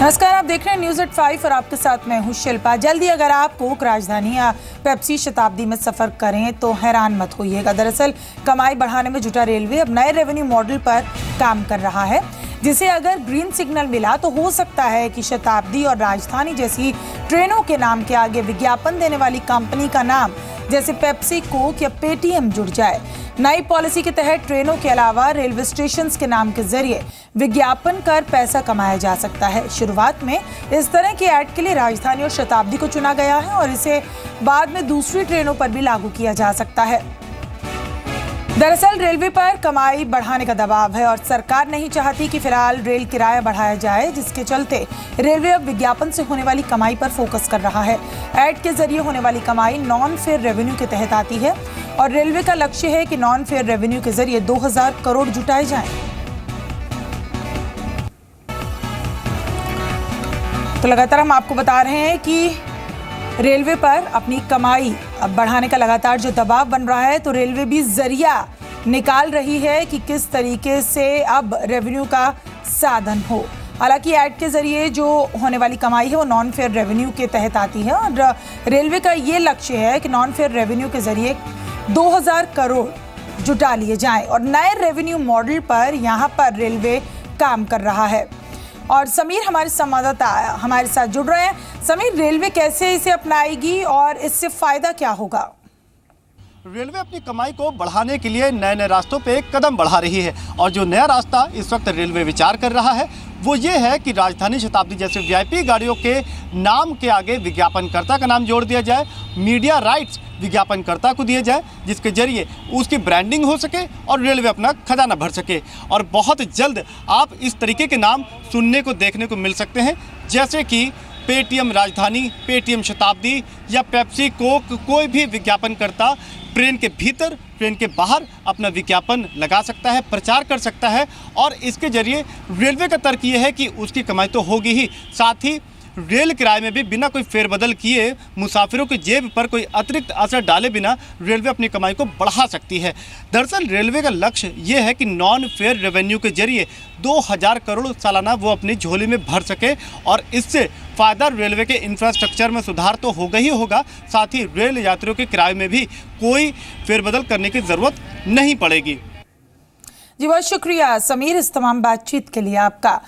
नमस्कार, आप देख रहे हैं न्यूज़ एट 5 और आपके साथ मैं हूं शिल्पा। जल्दी अगर आप कोक राजधानी या पेप्सी शताब्दी में सफ़र करें तो हैरान मत होइएगा। दरअसल कमाई बढ़ाने में जुटा रेलवे अब नए रेवेन्यू मॉडल पर काम कर रहा है, जिसे अगर ग्रीन सिग्नल मिला तो हो सकता है कि शताब्दी और राजधानी जैसी ट्रेनों के नाम के आगे विज्ञापन देने वाली कंपनी का नाम जैसे पेप्सी, कोक या पेटीएम जुड़ जाए। नई पॉलिसी के तहत ट्रेनों के अलावा रेलवे स्टेशन के नाम के जरिए विज्ञापन कर पैसा कमाया जा सकता है। शुरुआत में इस तरह के ऐड के लिए राजधानी और शताब्दी को चुना गया है और इसे बाद में दूसरी ट्रेनों पर भी लागू किया जा सकता है। दरअसल रेलवे पर कमाई बढ़ाने का दबाव है और सरकार नहीं चाहती कि फिलहाल रेल किराया बढ़ाया जाए, जिसके चलते रेलवे अब विज्ञापन से होने वाली कमाई पर फोकस कर रहा है। ऐड के जरिए होने वाली कमाई नॉन फेयर रेवेन्यू के तहत आती है और रेलवे का लक्ष्य है कि नॉन फेयर रेवेन्यू के जरिए 2000 करोड़ जुटाए जाएं। तो लगातार हम आपको बता रहे हैं कि रेलवे पर अपनी कमाई बढ़ाने का लगातार जो दबाव बन रहा है, तो रेलवे भी जरिया निकाल रही है कि किस तरीके से अब रेवेन्यू का साधन हो। हालांकि ऐड के जरिए जो होने वाली कमाई है वो नॉन फेयर रेवेन्यू के तहत आती है और रेलवे का ये लक्ष्य है कि नॉन फेयर रेवेन्यू के जरिए 2000 करोड़ जुटा लिए जाएं और नए रेवेन्यू मॉडल पर यहाँ पर रेलवे काम कर रहा है। और समीर हमारे संवाददाता हमारे साथ जुड़ रहे हैं। समीर, रेलवे कैसे इसे अपनाएगी और इससे फायदा क्या होगा? रेलवे अपनी कमाई को बढ़ाने के लिए नए नए रास्तों पे एक कदम बढ़ा रही है और जो नया रास्ता इस वक्त रेलवे विचार कर रहा है वो ये है कि राजधानी शताब्दी जैसे वीआईपी गाड़ियों के नाम के आगे विज्ञापनकर्ता का नाम जोड़ दिया जाए, मीडिया राइट्स विज्ञापनकर्ता को दिए जाए, जिसके जरिए उसकी ब्रांडिंग हो सके और रेलवे अपना खजाना भर सके। और बहुत जल्द आप इस तरीके के नाम सुनने को देखने को मिल सकते हैं, जैसे कि पेटीएम राजधानी, पेटीएम शताब्दी या पेप्सी, कोक। कोई भी विज्ञापनकर्ता ट्रेन के भीतर, ट्रेन के बाहर अपना विज्ञापन लगा सकता है, प्रचार कर सकता है और इसके जरिए रेलवे का तर्क ये है कि उसकी कमाई तो होगी ही, साथ ही रेल किराए में भी बिना कोई फेरबदल किए मुसाफिरों की जेब पर कोई अतिरिक्त असर डाले बिना रेलवे अपनी कमाई को बढ़ा सकती है। दरअसल रेलवे का लक्ष्य ये है कि नॉन फेयर रेवेन्यू के जरिए 2000 करोड़ सालाना वो अपनी झोली में भर सके और इससे फ़ायदा रेलवे के इंफ्रास्ट्रक्चर में सुधार तो होगा ही होगा, साथ ही रेल यात्रियों के किराए में भी कोई फेरबदल करने की ज़रूरत नहीं पड़ेगी। जी बहुत शुक्रिया समीर, इस तमाम बातचीत के लिए आपका।